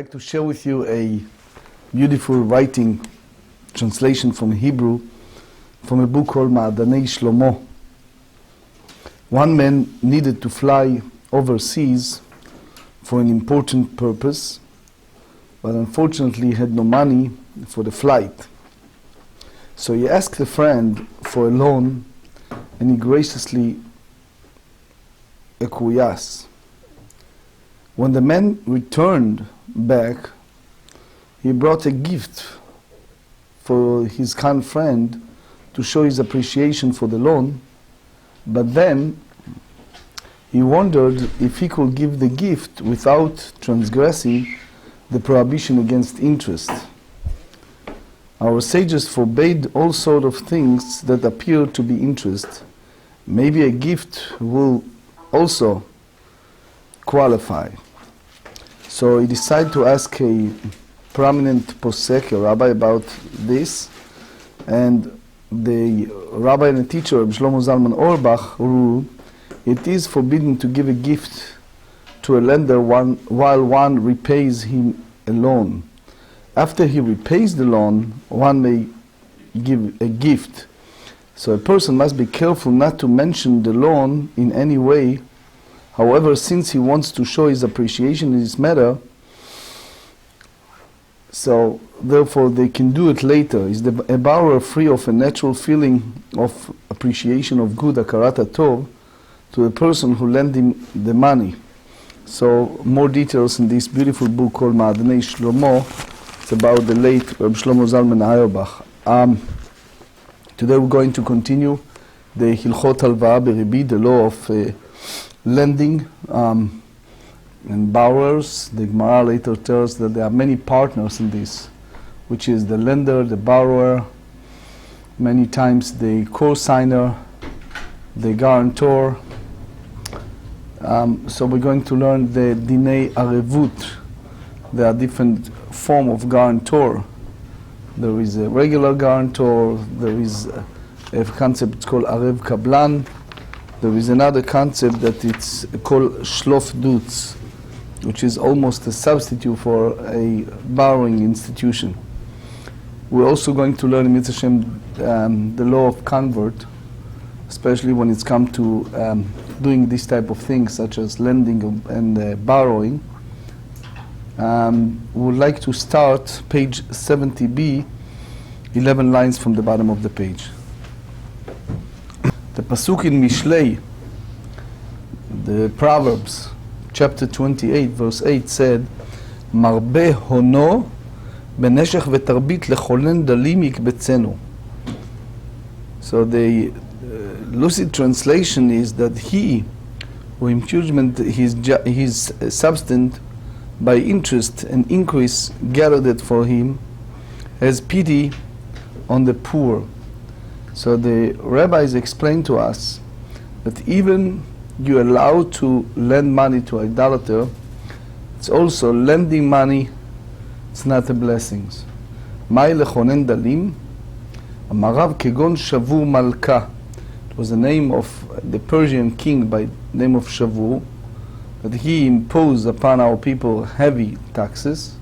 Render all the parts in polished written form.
I'd like to share with you a beautiful writing translation from Hebrew from a book called Ma'adanei Shlomo. One man needed to fly overseas for an important purpose, but unfortunately had no money for the flight. So he asked a friend for a loan, and he graciously acquiesced. When the man returned back, he brought a gift for his kind friend to show his appreciation for the loan, but then he wondered if he could give the gift without transgressing the prohibition against interest. Our sages forbade all sorts of things that appear to be interest. Maybe a gift will also qualify. So he decided to ask a prominent posek, a rabbi, about this, and the rabbi and the teacher, Shlomo Zalman Auerbach, ruled it is forbidden to give a gift to a lender while one repays him a loan. After he repays the loan, one may give a gift. So a person must be careful not to mention the loan in any way. However, since he wants to show his appreciation in this matter, so therefore they can do it later. Is a borrower free of a natural feeling of appreciation of good, akarat tov, to the person who lent him the money? So more details in this beautiful book called Ma'adanei Shlomo. It's about the late Reb Shlomo Zalman Auerbach. Today we're going to continue the Hilchot Halva'ah Beribi, the law of lending and borrowers. The Gemarrah later tells that there are many partners in this, which is the lender, the borrower, many times the co-signer, the guarantor. So we're going to learn the Dinei Arevut. There are different forms of guarantor. There is a regular guarantor, there is a concept called Arev Kablan. There is another concept that it's called Shlof Dutz, which is almost a substitute for a borrowing institution. We're also going to learn in Mitzvah Shem the law of convert, especially when it's come to doing this type of things such as lending and borrowing. We would like to start page 70b, 11 lines from the bottom of the page. The pasuk in Mishlei, the Proverbs, chapter 28, verse 8 said, Marbe hono beneshech vetarbit lecholen dalim yikbetzenu. So the lucid translation is that he who impugement his substance by interest and increase gathered it for him, has pity on the poor. So the rabbis explained to us that even you're allowed to lend money to idolater, it's also lending money, it's not a blessing. Mai lechonen dalim, amarav kegon Shavur Malka. It was the name of the Persian king by the name of Shavur, that he imposed upon our people heavy taxes,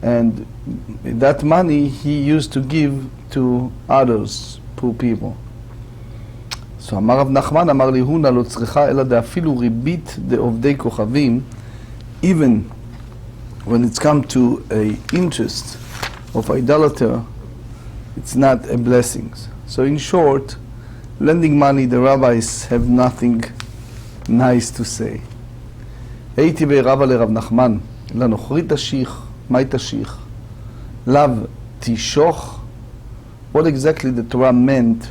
and that money he used to give to others, poor people. So אמר רב נחמן, אמר לי הונה לא צריכה אלא דאפילו ריבית דעובדי כוכבים, even when it's come to a interest of idolater, it's not a blessing. So in short, lending money, the rabbis have nothing nice to say. הייתי ברבא לרב נחמן, לנוכרי תשיך, מהי תשיך? לאו תישוך? What exactly the Torah meant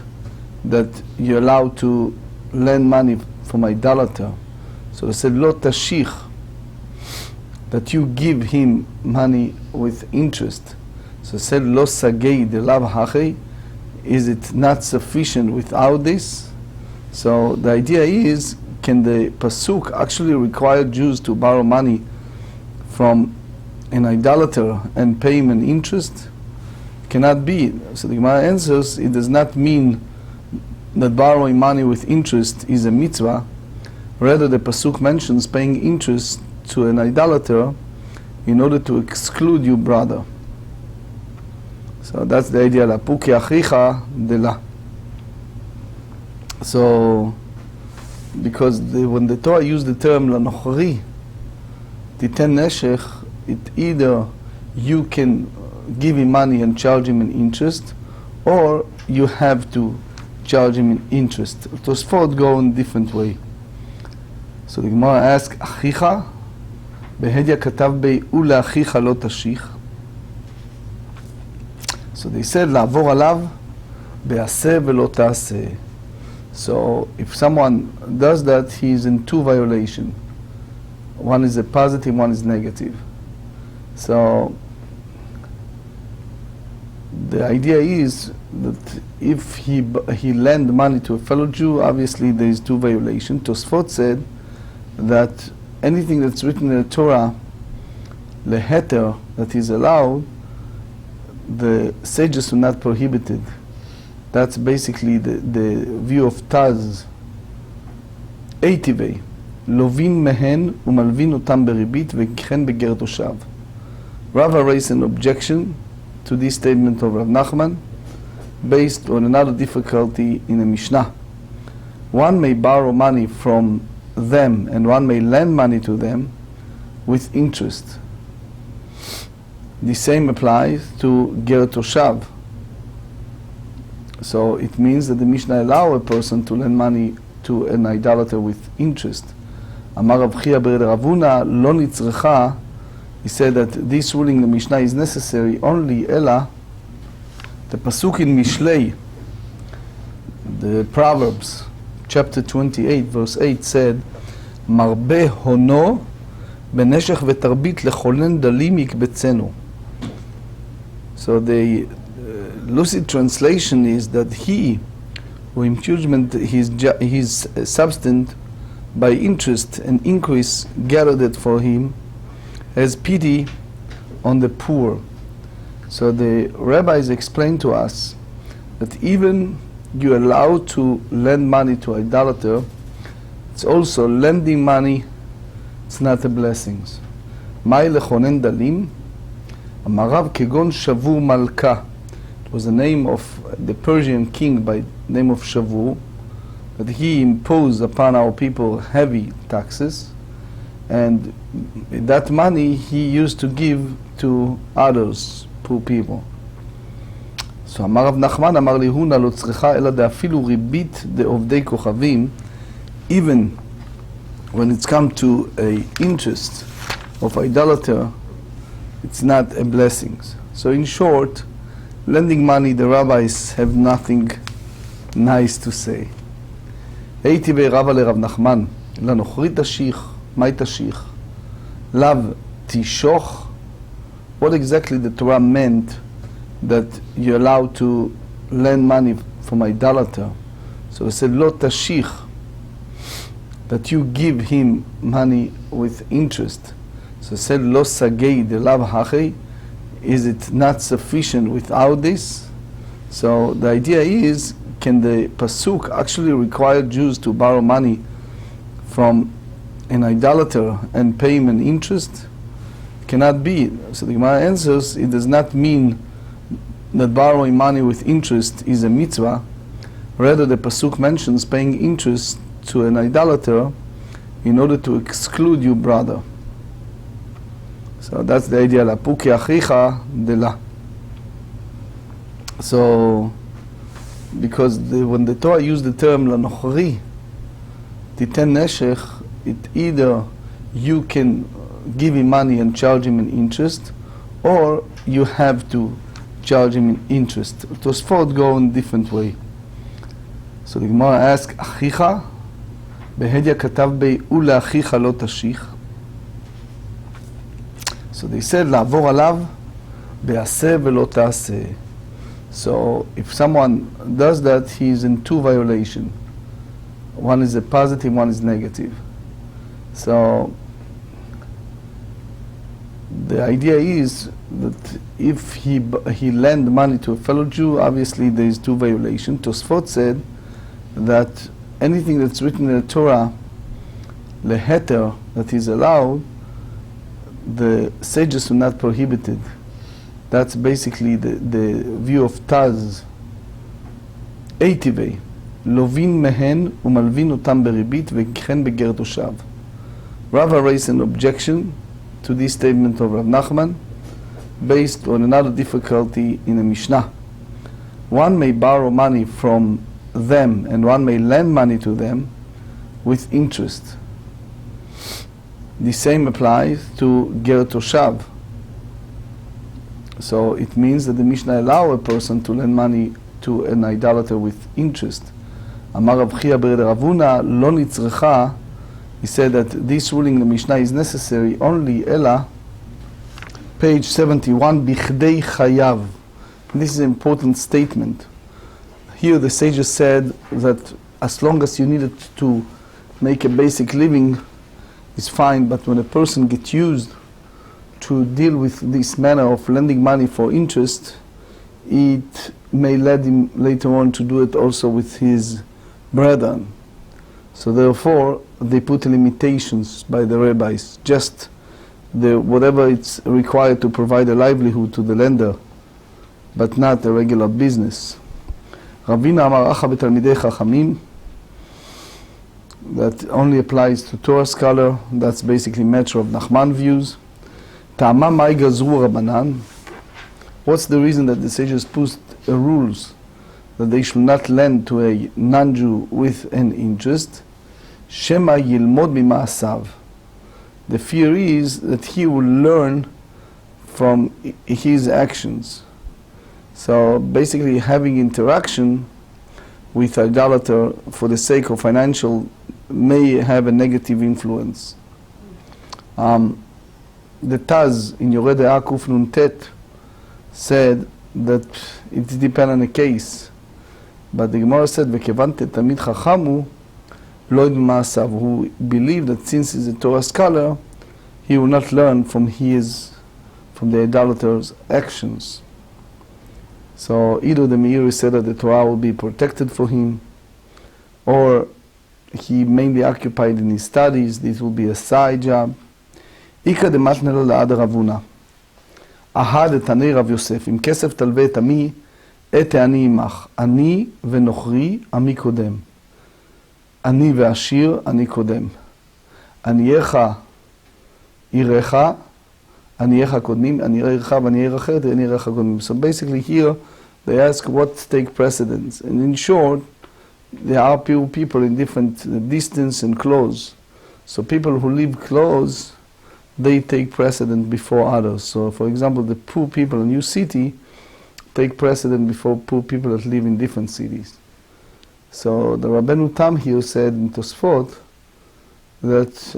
that you're allowed to lend money from idolater? So they said, lo tashich, that you give him money with interest. So they said, lo sagei de lav hachei, is it not sufficient without this? So the idea is, can the pasuk actually require Jews to borrow money from an idolater and pay him an interest? Cannot be. So the Gemara answers, it does not mean that borrowing money with interest is a mitzvah. Rather, the pasuk mentions paying interest to an idolater in order to exclude your brother. So that's the idea. Lapuki achicha dela. So, because when the Torah used the term lanochri, titen neshech, it either you can give him money and charge him an interest, or you have to charge him an interest. Tosfot go in a different way. So the Gemara asks, achicha, behedya katav bei uleachicha lo tashich. So they said, לעבור עליו, בעשה ולא תעשה. So if someone does that, he is in two violations. One is a positive, one is negative. So the idea is that if he lend money to a fellow Jew, obviously there is two violations. Tosfot said that anything that's written in the Torah, leheter, that is allowed, the sages are not prohibited. That's basically the view of Taz. Eitivei, lovin mehen umalvin otam beribit וכן בגר תושב. Rava raised an objection to this statement of Rav Nachman based on another difficulty in the Mishnah. One may borrow money from them and one may lend money to them with interest. The same applies to ger toshav. So it means that the Mishnah allows a person to lend money to an idolater with interest. Amar Rav Chia בר Ravuna lo nitzrecha. He said that this ruling in the Mishnah is necessary only ela, the pasuk in Mishlei, the Proverbs, chapter 28, verse 8 said, מרבה הונו בנשך ותרבית לחולן דלים יקבצנו. So the lucid translation is that he who impugned his substance by interest and increase gathered it for him has pity on the poor. So the rabbis explained to us that even you are allowed to lend money to idolater, it's also lending money, it's not a blessing. Mai lechonen dalim, amarav kegon shavur malka. It was the name of the Persian king by the name of Shavur, that he imposed upon our people heavy taxes, and that money he used to give to others, poor people. So אמר רב נחמן, אמר לי הונה לא צריכה אלא דאפילו ריבית דעובדי כוכבים, even when it's come to a interest of idolater, it's not a blessing. So in short, lending money, the rabbis have nothing nice to say. הייתי ברבא לרב נחמן, לנוכרי תשיך, מהי תשיך? לאו תישוך? What exactly the Torah meant that you're allowed to lend money from idolater? So it said, לא תשיך, that you give him money with interest. So it said, לא סגי דלאו אחרי, is it not sufficient without this? So the idea is, can the pasuk actually require Jews to borrow money from an idolater and pay him an interest? Cannot be. So the Gemara answers, it does not mean that borrowing money with interest is a mitzvah. Rather, the pasuk mentions paying interest to an idolater in order to exclude your brother. So that's the idea. Lapuki achicha dela. So, because when the Torah used the term lanochri, titen neshech, it either you can give him money and charge him an interest, or you have to charge him an interest. Tosfot go in a different way. So the Gemara asks, achicha, behedya katav bei uleachicha lo tashich. So they said, לעבור עליו, בעשה ולא תעשה. So if someone does that, he is in two violations. One is a positive, one is negative. So the idea is that if he lend money to a fellow Jew, obviously there is two violations. Tosfot said that anything that's written in the Torah, leheter, that is allowed, the sages do not prohibit it. That's basically the view of Taz. eitivei, לובין מהן ומלבין אותם בריבית וכן בגר תושב. Rava raised an objection to this statement of Rav Nachman based on another difficulty in the Mishnah. One may borrow money from them and one may lend money to them with interest. The same applies to ger toshav. So it means that the Mishnah allows a person to lend money to an idolater with interest. Amar Rav Chia bered Ravuna lo nitzrecha. He said that this ruling in the Mishnah is necessary only ela, page 71, bichdei chayav. This is an important statement. Here the sages said that as long as you needed to make a basic living is fine, but when a person gets used to deal with this manner of lending money for interest, it may lead him later on to do it also with his brethren. So therefore, they put limitations by the rabbis, just whatever it's required to provide a livelihood to the lender, but not a regular business. Ravina amar acha betalmidei chachamim, that only applies to Torah scholar. That's basically matter of Nachman views. Ta'ama mai gazru Rabbanan. What's the reason that the sages put rules that they should not lend to a non-Jew with an interest? Shema yilmod mima'asav. The fear is that he will learn from his actions. So basically having interaction with idolater for the sake of financial may have a negative influence. The Taz in Yoreh De'ah Kuf Nun Tet said that it depends on the case. But the Gemara said, "V'kevan tetamid chachamu lo yid ma'asav," who believed that since he's a Torah scholar, he will not learn from the idolater's actions. So either the Meiri said that the Torah will be protected for him, or he mainly occupied in his studies, this will be a side job. Ika de matnelo la'ad Ravuna. Ahad et Tanei Rav Yosef, im kesef talve et ami, et ani imach. Ani v'nochri, ami kodem. Ani ve'ashir, ani kodem. Aniyecha irecha, aniyecha kodmim, aniyecha v'aniyecha acheret, aniyecha kodmim. So basically here, they ask what take precedence. And in short, there are people in different distance and close. So people who live close, they take precedence before others. So for example, the poor people in a new city take precedence before poor people that live in different cities. So the Rabbeinu Tam here said in Tosfot that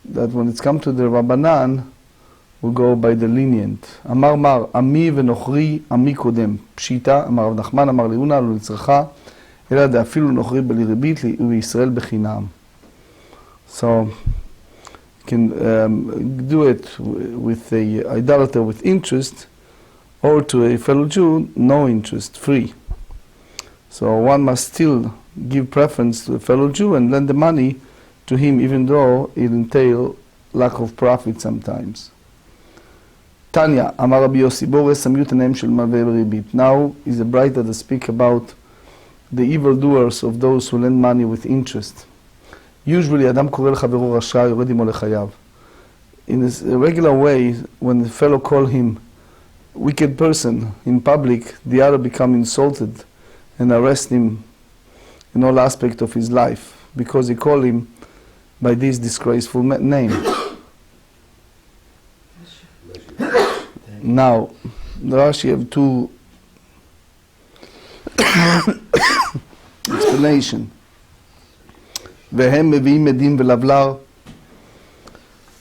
when it's come to the Rabbanan, we go by the lenient. Amar mar, ami v'nochri, ami kodem. Pshita, amar Rav Nachman, amar leuna, lo nitzrecha, אלא דאפילו נוכרי בלי ריבית וישראל בחינם. So you can do it with a idolater with interest, or to a fellow Jew, no interest, free. So one must still give preference to a fellow Jew and lend the money to him, even though it entails lack of profit sometimes. Tanya, Amar Rabbi Yossi, Bores Samyut Anem Shel Mavel Ribit. Now is a brighter to speak about the evildoers of those who lend money with interest. Usually, Adam קורא לחברו רשע, יורד עמו לחייו. In a regular way, when the fellow call him wicked person in public, the other become insulted and arrest him in all aspect of his life because he called him by this disgraceful name. Now, the Rashi have two explanation. והם מביאים עדים ולבלר.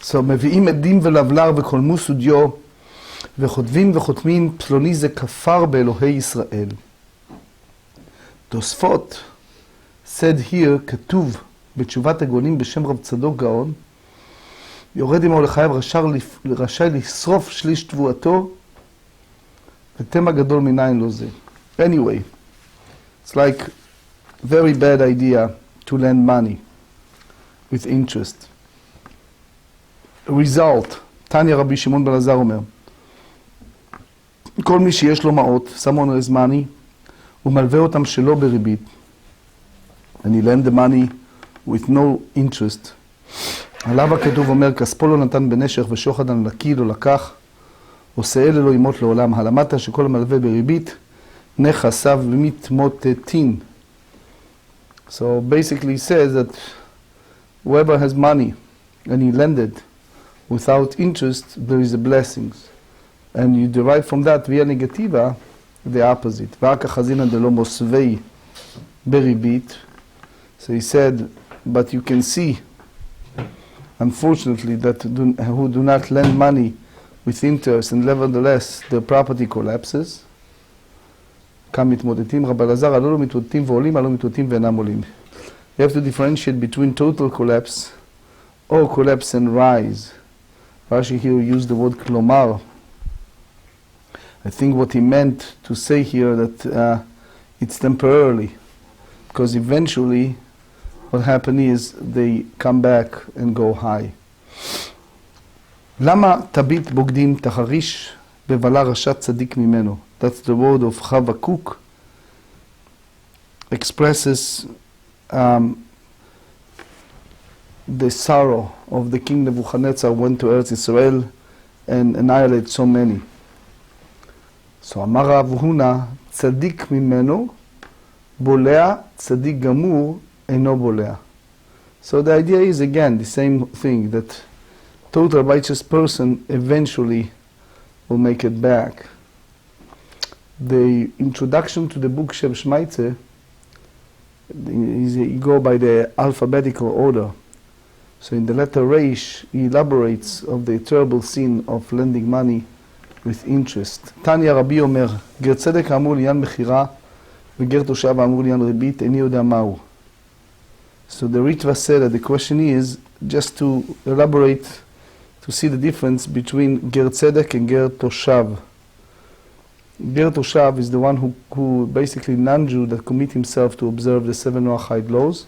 So מביאים עדים ולבלר וקולמו סודיו וכותבים וחותמים פלוני זה כפר באלוהי ישראל. תוספות said here, כתוב בתשובת הגאונים בשם רב צדוק גאון, יורד עמו לחייו רשאי לשרוף שליש תבואתו ותמה גדול מניין לו זה. Anyway, it's like very bad idea to lend money with interest. result, תניא רבי שמעון בן אלעזר אומר, כל מי שיש לו מעות, someone has money, הוא מלווה אותם שלא בריבית, and he lend the money with no interest. עליו הכתוב אומר, כספו לא נתן בנשך ושוחד על נקי לא לקח, עושה אלה לא ימות לעולם. הלמדת שכל המלווה בריבית, נכסיו מתמוטטין. So basically he says that whoever has money and he lended without interest, there is a blessings. And you derive from that via negativa, the opposite. ורק החזינא דלא מוסווי בריבית. So he said, but you can see, unfortunately, that who do not lend money with interest and nevertheless their property collapses. כאן מתמודדים, רבי אלעזר, הלא מתמודדים ועולים, הלא מתמודדים ואינם עולים. You have to differentiate between total collapse or collapse and rise. Rashi here used the word klomar. I think what he meant to say here that it's temporarily, because eventually what happens is they come back and go high. למה תביט בוגדים תחריש בבלה רשע צדיק ממנו? That's the word of Habakkuk. Expresses the sorrow of the king Nebuchadnezzar went to Eretz Israel and annihilated so many. So אמר רב הונא, צדיק ממנו בולע, צדיק גמור אינו בולע. So the idea is again the same thing, that total righteous person eventually will make it back. The introduction to the book Shem Shmaitze, you go by the alphabetical order. So in the letter Reish, he elaborates of the terrible sin of lending money with interest. תניא רבי אומר, גר צדק האמור לעניין מחירה וגר תושב האמור לעניין ריבית, איני יודע מהו. So the Ritva said that the question is just to elaborate, to see the difference between ger tzedek and ger toshav. Ger toshav is the one who basically non-Jew that commit himself to observe the 7 Noahide laws.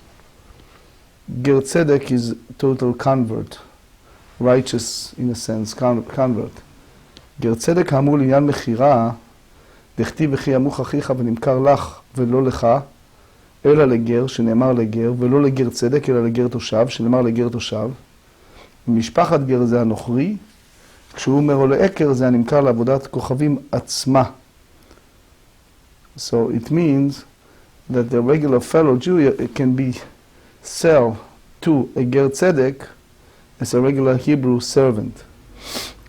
Ger tzedek is total convert, righteous in a sense, convert. גר צדק האמור לעניין מחירה, דכתיב וכי ימוך אחיך ונמכר לך ולא לך, אלא לגר, שנאמר לגר, ולא לגר צדק, אלא לגר תושב, שנאמר לגר תושב. משפחת גר זה הנוכרי, כשהוא אומר או לעקר זה הנמכר לעבודת כוכבים עצמה. So it means that the regular fellow Jew can be sell to a ger tzedek as a regular Hebrew servant.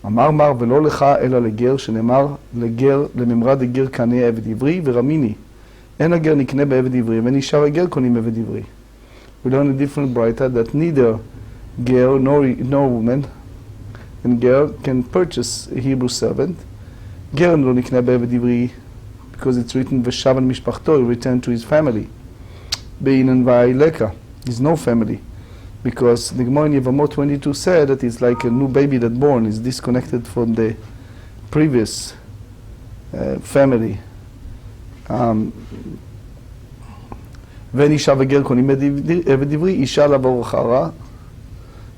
אמר מר ולא לך אלא לגר, שנאמר לגר לממרד הגר קנה עבד עברי ורמיני. אין הגר נקנה בעבד עברי, ואין אישה וגר קונים עבד עברי. We learn a different brighter that neither ger nor woman and ger can purchase a Hebrew servant. גר לא נקנה בעבד עברי because it's written ושב על משפחתו, he returned to his family. באינן ואילקה, there's no family. Because the Gemarrah in Yevamot 22 said that it's like a new baby that born, is disconnected from the previous family. ואין אישה וגר קונים עבד עברי, אישה לעבור אחרה.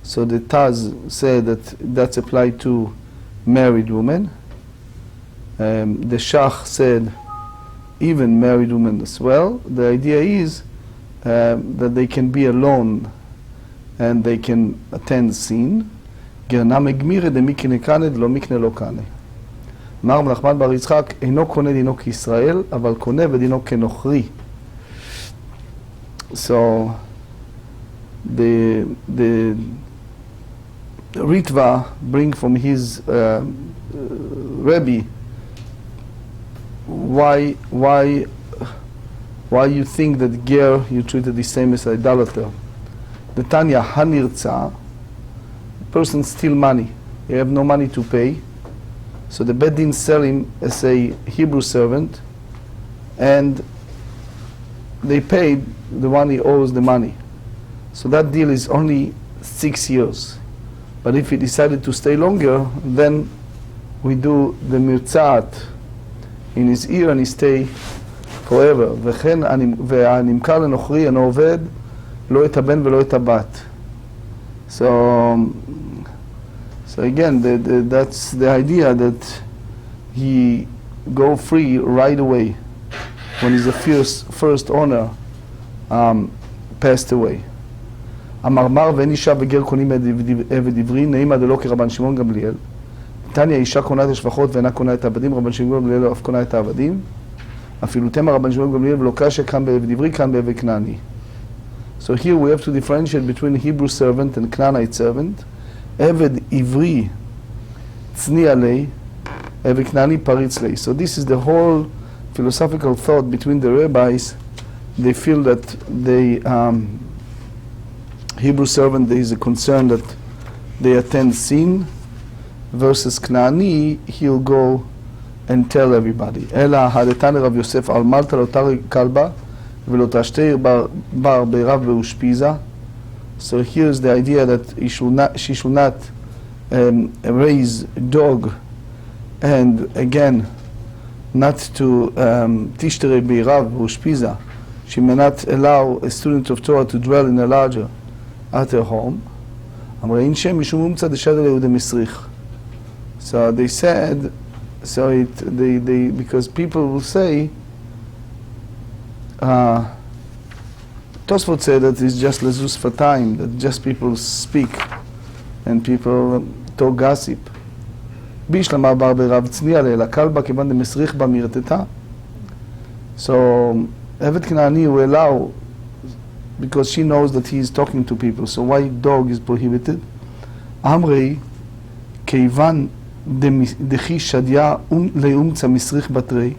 So the Taz said that that's applied to married women. The Shach said even married women as well. The idea is that they can be alone and they can attend sin. גרנה מגמירה דמיקנה קנה דלא מקנה לא קנה. אמר רבי נחמן בר יצחק, אינו קונה דינו כישראל, אבל קונה ודינו כנוכרי. So the Ritva bring from his Rebbe why you think that ger you treated the same as idolater. The Tanya Hanirza, person steal money, he have no money to pay, so the Beit Din sell him as a Hebrew servant, and they paid the one he owes the money. So that deal is only 6 years. But if he decided to stay longer, then we do the mirtzat in his ear and he stay forever. וכן והנמכר לנוכרי אינו עובד לא את הבן ולא את הבת. So So again, that's the idea that he go free right away when his first owner passed away. המרמר ואין אישה וגר קונים עבד עברי, נעימה דלא כרבן שמעון גמליאל. תניא, אישה קונה את השפחות ואינה קונה את העבדים, רבן שמעון גמליאל אף קונה את העבדים. אפילו תמה רבן שמעון גמליאל ולא קשה כאן בעבד עברי, כאן בעבד כנעני. So here we have to differentiate between Hebrew servant and Canaanite servant. עבד עברי צניע לי, עבד כנעני פריץ לי. So this is the whole philosophical thought between the rabbis. They feel that the Hebrew servant, there is a concern that they attend sin, versus Knaani, he'll go and tell everybody. אלא הדתן רב יוסף על מלטה לא תרי כלבה ולא תשתה בר ברב באושפיזה. So here's the idea that she should not raise dog, and again not to תשתרי ברב באושפיזה. She may not allow a student of Torah to dwell in a larger at her home. אמרי אינשם משום מומצא דשדר ליהודי מסריך. So they said, because people will say, Tosfot said that it's just lezus for time, that just people speak and people talk gossip. בישלמה בר ברב צניע לה, לכלבה כיוון דמסריך בה מרתתה. So עבד כנעני will allow, because she knows that he is talking to people. So why dog is prohibited? אמרי כיוון דכי שדיה לאומצא מסריך בתרי,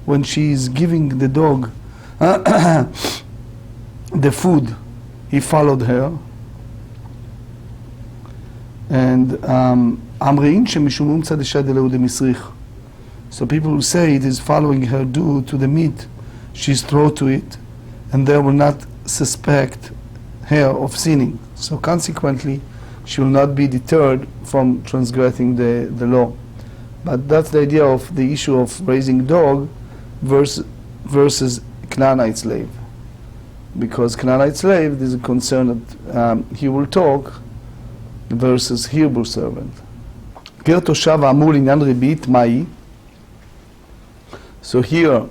when she is giving the dog the food, he followed her. And אמרין שמשום אומצא דשדיה לאודי מסריך. So people will say it is following her due to the meat she's thrown to it, and they will not suspect her of sinning. So consequently, she will not be deterred from transgressing the law. But that's the idea of the issue of raising dog versus Canaanite slave. Because Canaanite slave, there's a concern that he will talk versus Hebrew servant. גר תושב האמור לעניין ריבית, מהי? So here,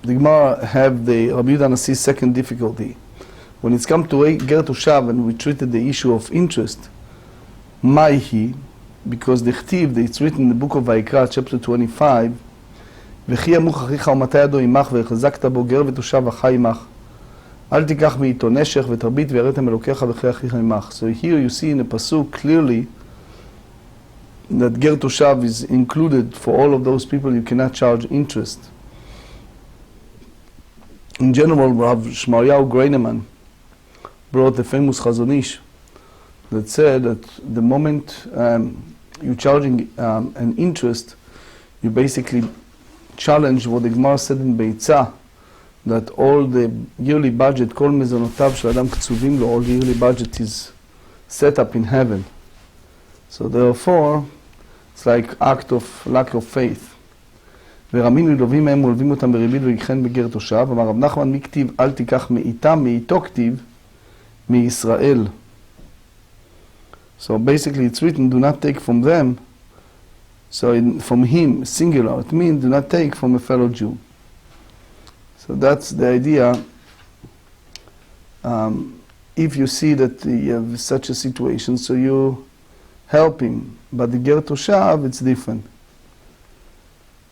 the Gemara have the Rabbi Yehuda Nasi's second difficulty. When it's come to ger toshav, and we treated the issue of interest, מהי, because the chtiv, it's written in the book of Vayikra, chapter 25, וכי ימוך אחיך ומטה ידו עמך והחזקת בו גר ותושב החי עמך. אל תיקח מאיתו נשך ותרבית ויראתם אלוקיך וכי אחיך עמך. So here you see in the pasuk clearly that ger toshav is included for all of those people. You cannot charge interest. In general, Rav Shmaryahu Greineman brought the famous Chazon Ish that said that the moment you're charging an interest, you basically challenge what the Gemara said in Beitzah, that all the yearly budget, כל מזונותיו של אדם קצובים לו, all the yearly budget is set up in heaven. So therefore, it's like act of lack of faith. ורמים ללווים מהם ולווים אותם בריבית וכן בגר תושב. אמר רב נחמן, מי כתיב אל תיקח מאיתם, מאיתו כתיב מישראל. So basically it's written, do not take from them, so from him, singular, it means do not take from a fellow Jew. So that's the idea. If you see that you have such a situation, so you help him. But the ger toshav, it's different.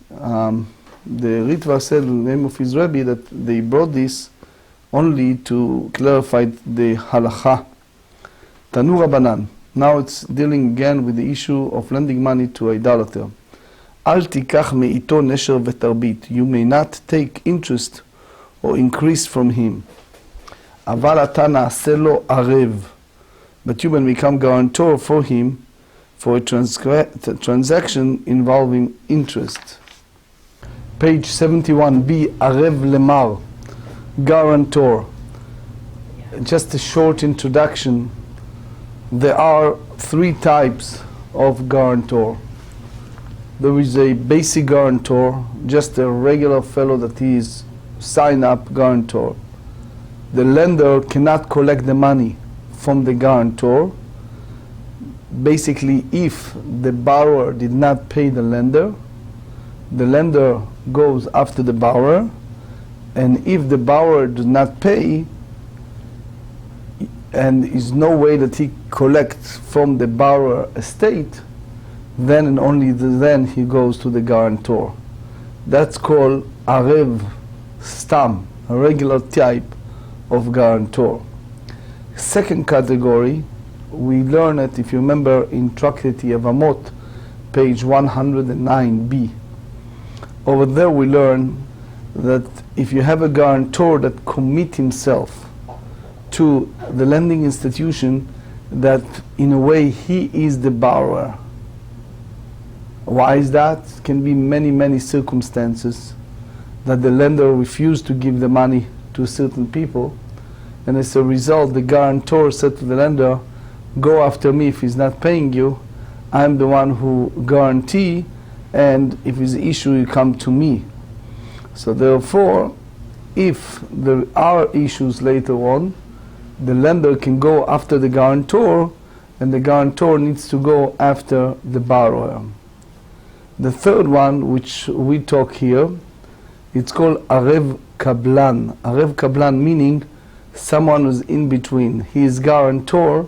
The Ritva said in the name of his Rebbe that they brought this only to clarify the halacha. Tanu Rabbanan. Now it's dealing again with the issue of lending money to idolater. Al tikach me'ito nesher v'tarbit. You may not take interest or increase from him. Aval ata na'aseh lo arev. But you may become guarantor for him for a transaction involving interest. Page 71b, Arev Lemar, guarantor. Just a short introduction. There are three types of guarantor. There is a basic guarantor, just a regular fellow that is sign-up guarantor. The lender cannot collect the money from the guarantor, basically if the borrower did not pay the lender goes after the borrower, and if the borrower does not pay, and is no way that he collects from the borrower estate, then and only then he goes to the guarantor. That's called Arev Stam, a regular type of guarantor. Second category, we learn it, if you remember, in Tractate Bava, page 109b. Over there we learn that if you have a guarantor that commit himself to the lending institution, that in a way he is the borrower. Why is that? It can be many circumstances that the lender refused to give the money to certain people, and as a result the guarantor said to the lender, go after me if he's not paying you, I'm the one who guarantee, and if it's an issue you come to me. So therefore, if there are issues later on, the lender can go after the guarantor, and the guarantor needs to go after the borrower. The third one, which we talk here, it's called Arev Kablan. Arev Kablan meaning someone who's in between. He is guarantor,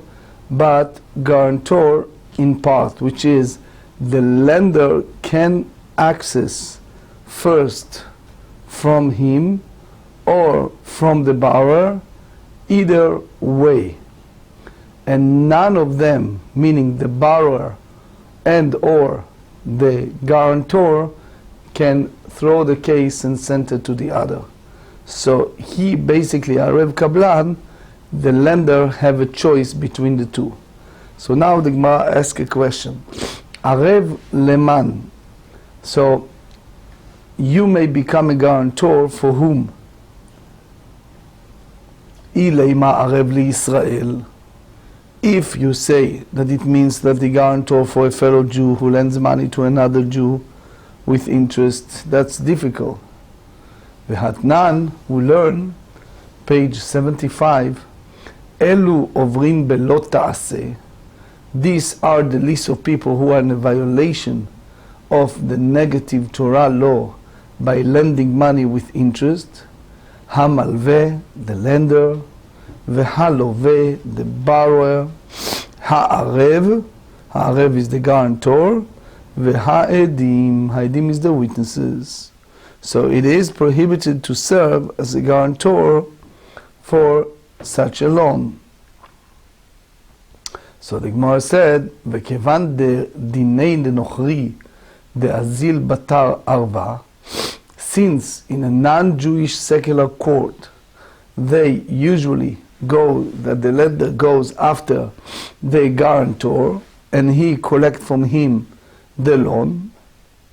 but guarantor in part, which is the lender can access first from him or from the borrower, either way. And none of them, meaning the borrower and or the guarantor, can throw the case and send it to the other. So he basically, Arev Kablan, the lender have a choice between the two. So now the Gemara asks a question. Arev Leman. So you may become a guarantor for whom? Ileima Arev Israel. If you say that it means that the guarantor for a fellow Jew who lends money to another Jew with interest, that's difficult. V'hatnan, we learn, page 75, Elu ovrim belo ta'aseh. These are the list of people who are in a violation of the negative Torah law by lending money with interest. Hamalveh, the lender, V'haloveh, the borrower, Ha'arev is the guarantor, V'ha'edim, ha'edim is the witnesses. So it is prohibited to serve as a guarantor for such a loan. So the Gemara said, V'kevan de dinei denochri de azil batar arva, since in a non-Jewish secular court they usually go, that the lender goes after the guarantor and he collect from him the loan,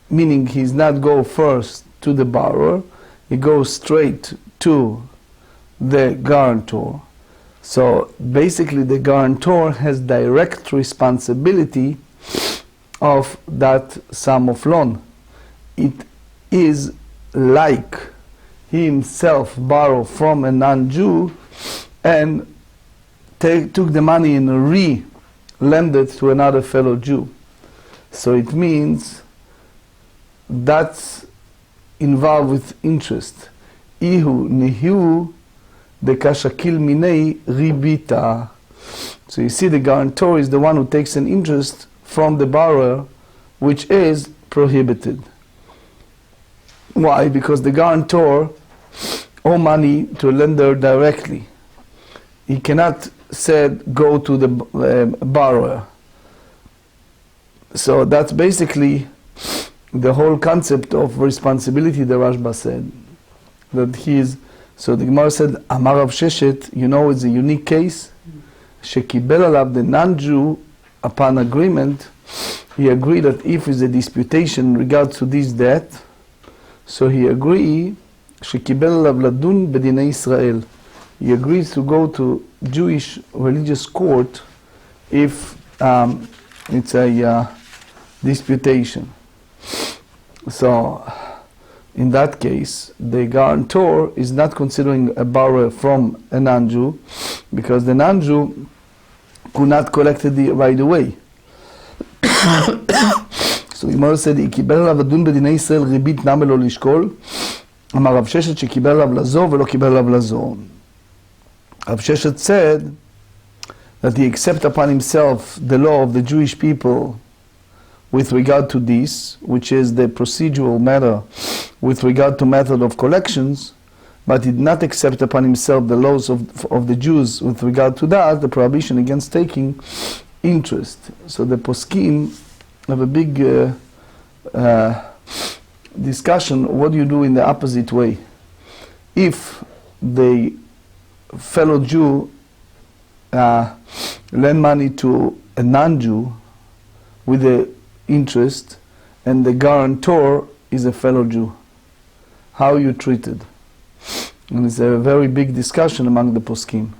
meaning he's not go first to the borrower, he goes straight to the guarantor. So basically the guarantor has direct responsibility of that sum of loan. It is like he himself borrowed from a non-Jew and took the money and re-lended to another fellow Jew. So it means that's involved with interest. Ihu nihu de kashakil minei ribita. So you see, the guarantor is the one who takes an interest from the borrower, which is prohibited. Why? Because the guarantor owes money to a lender directly. He cannot say go to the borrower. So that's basically the whole concept of responsibility, the Rashba said. That he is, so the Gemara said, Amar Rav Sheshet, you know, it's a unique case. Shekibel alav, the non-Jew, upon agreement, he agreed that if is a disputation in regards to this debt, so he agreed, Shekibel alav ladun bedinei Israel. He agrees to go to Jewish religious court if it's a disputation. So in that case, the guarantor is not considering a borrower from a non-Jew, because the non-Jew could not collect it right away. So Gemarrah said, "He קיבל עליו לדון בדיני ישראל ריבית נמה לו לשקול." אמר רב ששת שקיבל עליו לזור ולא קיבל עליו לזור. Rav Sheshet said that he accepted upon himself the law of the Jewish people with regard to this, which is the procedural matter with regard to method of collections, but he did not accept upon himself the laws of the Jews with regard to that, the prohibition against taking interest. So the poskim have a big discussion, what do you do in the opposite way? If the fellow Jew lend money to a non-Jew with the interest, and the guarantor is a fellow Jew, how are you treated? And it's a very big discussion among the poskim.